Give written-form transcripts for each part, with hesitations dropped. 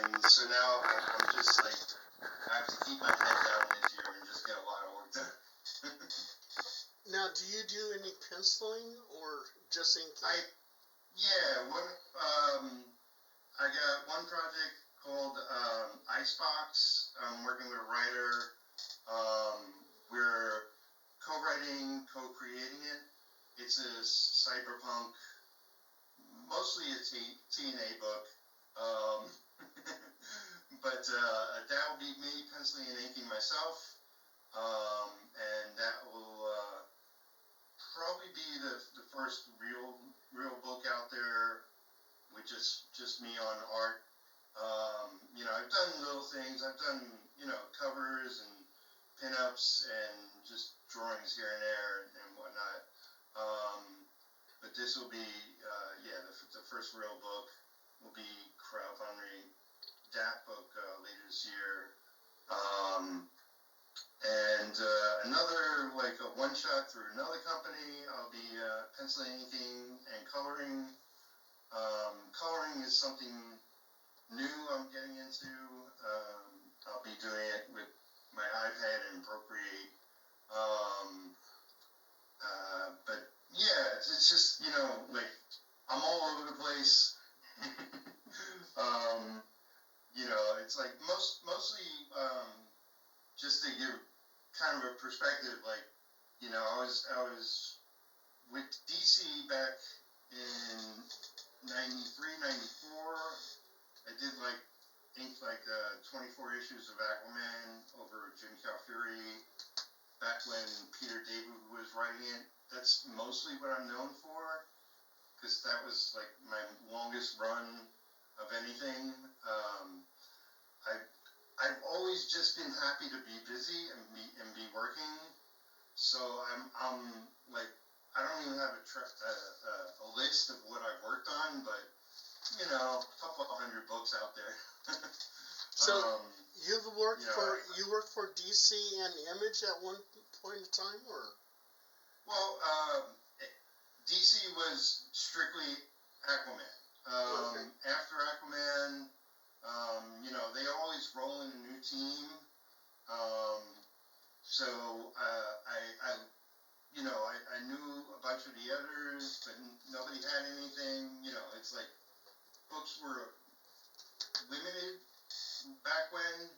And so now I'm just like, I have to keep my head down this year and just get a lot of work done. Now, do you do any penciling or just inking? I got one project called Icebox. I'm working with a writer. We're co-writing, co-creating it. It's a cyberpunk, mostly a TNA book. But that will be me penciling and inking myself. And that will probably be the first real book out there with just me on art. I've done little things. I've done, covers and pinups and just drawings here and there and whatnot. But this will be, the first real book will be crowdfunding that book later this year. And another, like a one-shot through another company, I'll be penciling, inking, and coloring. Coloring is something new I'm getting into. I'll be doing it with my iPad and Procreate. But yeah, it's just, like, I'm all over the place. It's like mostly just to give kind of a perspective, like, I was with DC back in 93, 94. I did inked 24 issues of Aquaman over Jim Calfury back when Peter David was writing it. That's mostly what I'm known for, because that was like my longest run of anything. I've always just been happy to be busy and be working. So I'm like, I don't even have a list of what I've worked on, but a couple of hundred books out there. So you worked for DC and Image at one point in time, or? Well, DC was strictly Aquaman. Okay. After Aquaman, they always roll in a new team. So I knew a bunch of the editors, but nobody had anything. It's like books were limited back when.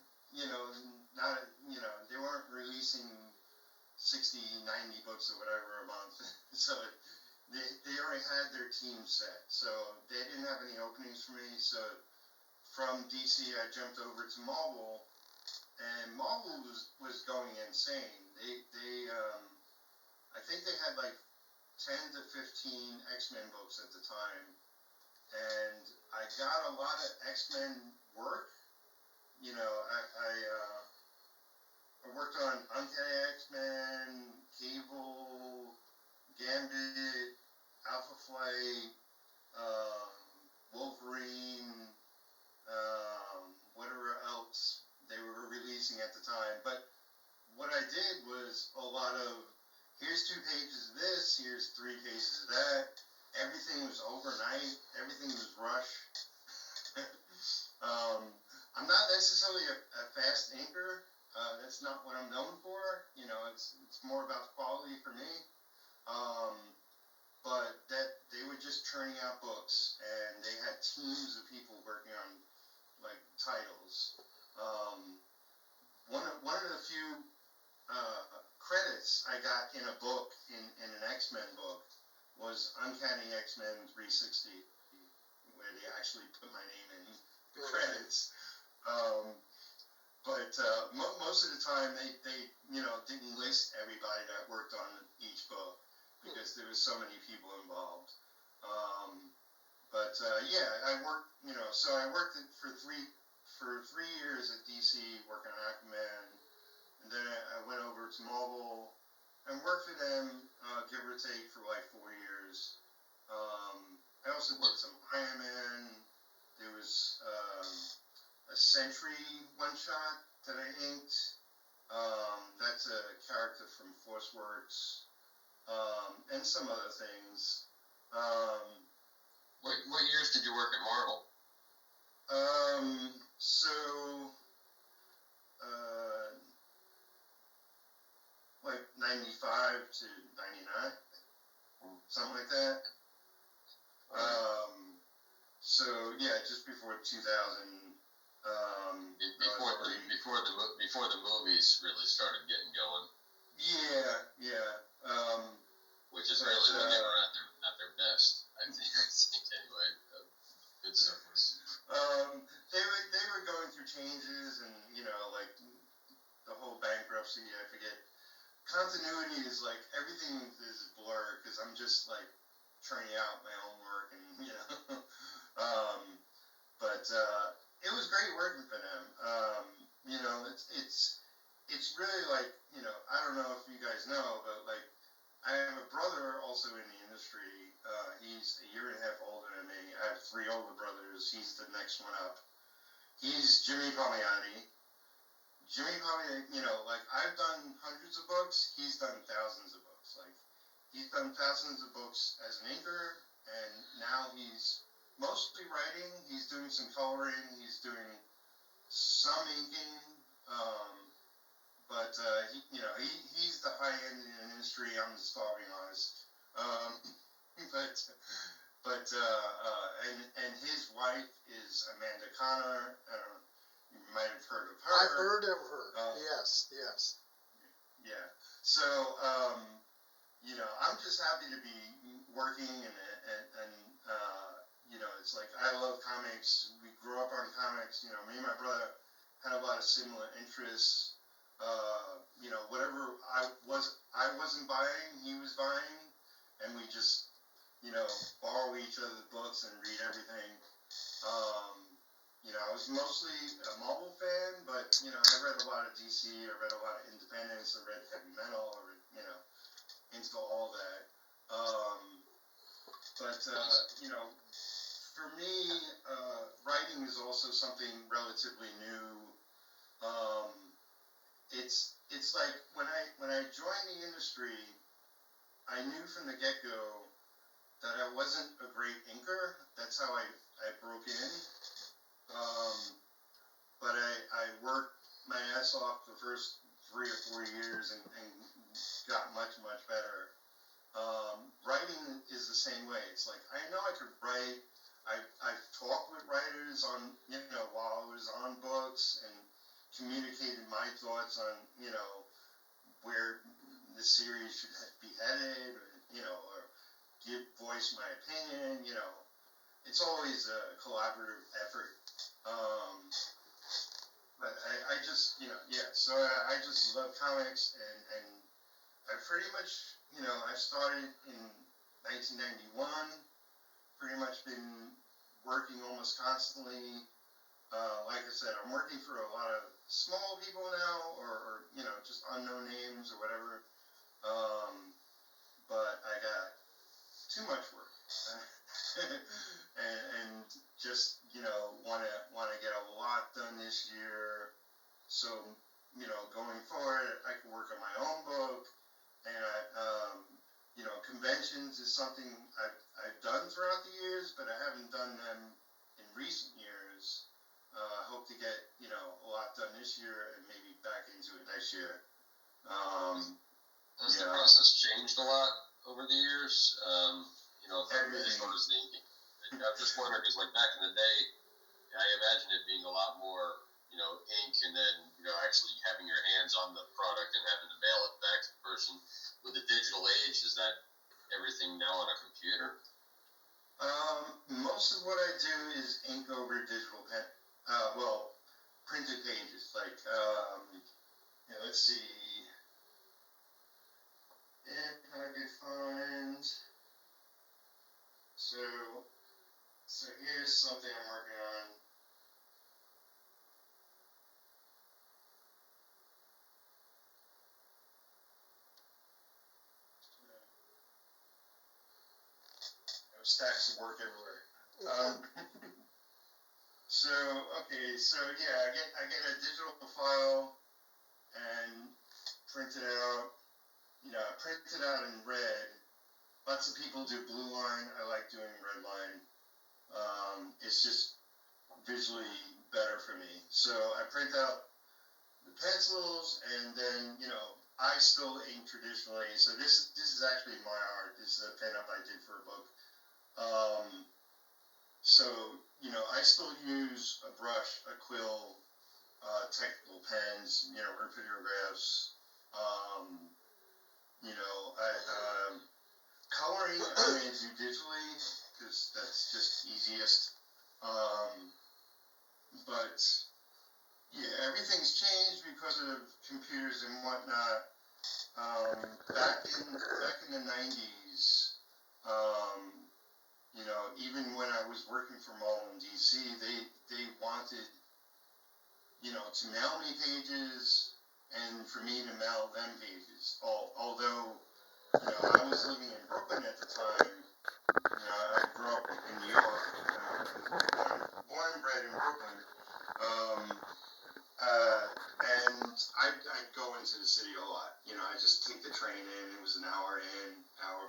They weren't releasing 60, 90 books or whatever a month. So they already had their team set. So they didn't have any openings for me. So from DC, I jumped over to Marvel, and Marvel was going insane. They I think they had 10 to 15 X-Men books at the time, and I got a lot of X-Men work. I worked on Uncanny X-Men, Cable, Gambit, Alpha Flight, Wolverine, whatever else they were releasing at the time. But what I did was a lot of, here's 2 pages of this, here's 3 pages of that. Everything was overnight. Everything was rushed. I'm not necessarily a fast inker. That's not what I'm known for. It's more about quality for me. But that they were just churning out books, and they had teams of people working on titles. One of the few credits I got in a book, in an X-Men book, was Uncanny X-Men 360, where they actually put my name in the credits. But most of the time they didn't list everybody that worked on each book, because there was so many people involved. I worked, so I worked for 3 years at DC working on Aquaman, and then I went over to Marvel and worked for them, give or take, for 4 years. I also did some Iron Man. There was a Sentry one-shot that I inked. That's a character from ForceWorks, and some other things. What years did you work at Marvel? So, like 95 to 99, something like that. So yeah, just before 2000. Before the movies really started getting going. Yeah. Which is really when they were at their best. I think anyway. Good stuff was. They were going through changes, and like the whole bankruptcy. I forget. Continuity is like everything is a blur because I'm just like churning out my own work, and but it was great working for them. It's really like I don't know if you guys know, but like I have a brother also in the industry. He's a year and a half older than me. I have 3 older brothers. He's the next one up. He's Jimmy Palmiotti. Jimmy Palmiotti, like I've done hundreds of books. He's done thousands of books. Like he's done thousands of books as an inker, and now he's mostly writing. He's doing some coloring. He's doing some inking. But he's the high end in the industry. I'm the starving artist. And his wife is Amanda Connor. You might have heard of her. I've heard of her. Yes. Yeah. So I'm just happy to be working and it's like I love comics. We grew up on comics. Me and my brother had a lot of similar interests. Whatever I wasn't buying, he was buying, and we just, borrow each other's books and read everything. I was mostly a Marvel fan, but, I read a lot of DC, I read a lot of Independence, I read heavy metal, I read, into all that. For me, writing is also something relatively new. It's like when I joined the industry, I knew from the get-go that I wasn't a great inker. That's how I broke in. But I worked my ass off the first 3 or 4 years and got much, much better. Writing is the same way. It's like I know I could write. I've talked with writers on while I was on books and communicated my thoughts on where the series should be headed, or voice my opinion. It's always a collaborative effort. But I just so I just love comics, and I pretty much I started in 1991. Pretty much been working almost constantly. Like I said, I'm working for a lot of small people now, or just unknown names or whatever. But I got too much work, and just wanna get a lot done this year. So going forward, I can work on my own book, and conventions is something I've done throughout the years, but I haven't done them in recent years. Hope to get a lot done this year and maybe back into it next year. Has the process changed a lot over the years? As far as the inking. I'm just wondering because like back in the day, I imagine it being a lot more ink and then actually having your hands on the product and having to mail it back to the person. With the digital age, is that everything now on a computer? Most of what I do is ink over digital pen. Printed pages. Like, let's see. If I could find. So here's something I'm working on. Stacks of work everywhere. So I get a digital file and print it out. Print it out in red. Lots of people do blue line. I like doing red line. It's just visually better for me. So I print out the pencils, and then, you know, I still ink traditionally. So this is actually my art. This is a pinup I did for a book. So, you know, I still use a brush, a quill, technical pens, you know, rapidiographs. You know, coloring I'm going to do digitally because that's just easiest. But yeah, everything's changed because of computers and whatnot. Back in the 90s, you know, even when I was working for Mall in DC, they wanted, you know, to mail me pages and for me to mail them pages. Although, you know, I was living in Brooklyn at the time. You know, I grew up in New York, born and bred in Brooklyn. And I'd go into the city a lot. You know, I just take the train in. It was an hour in, hour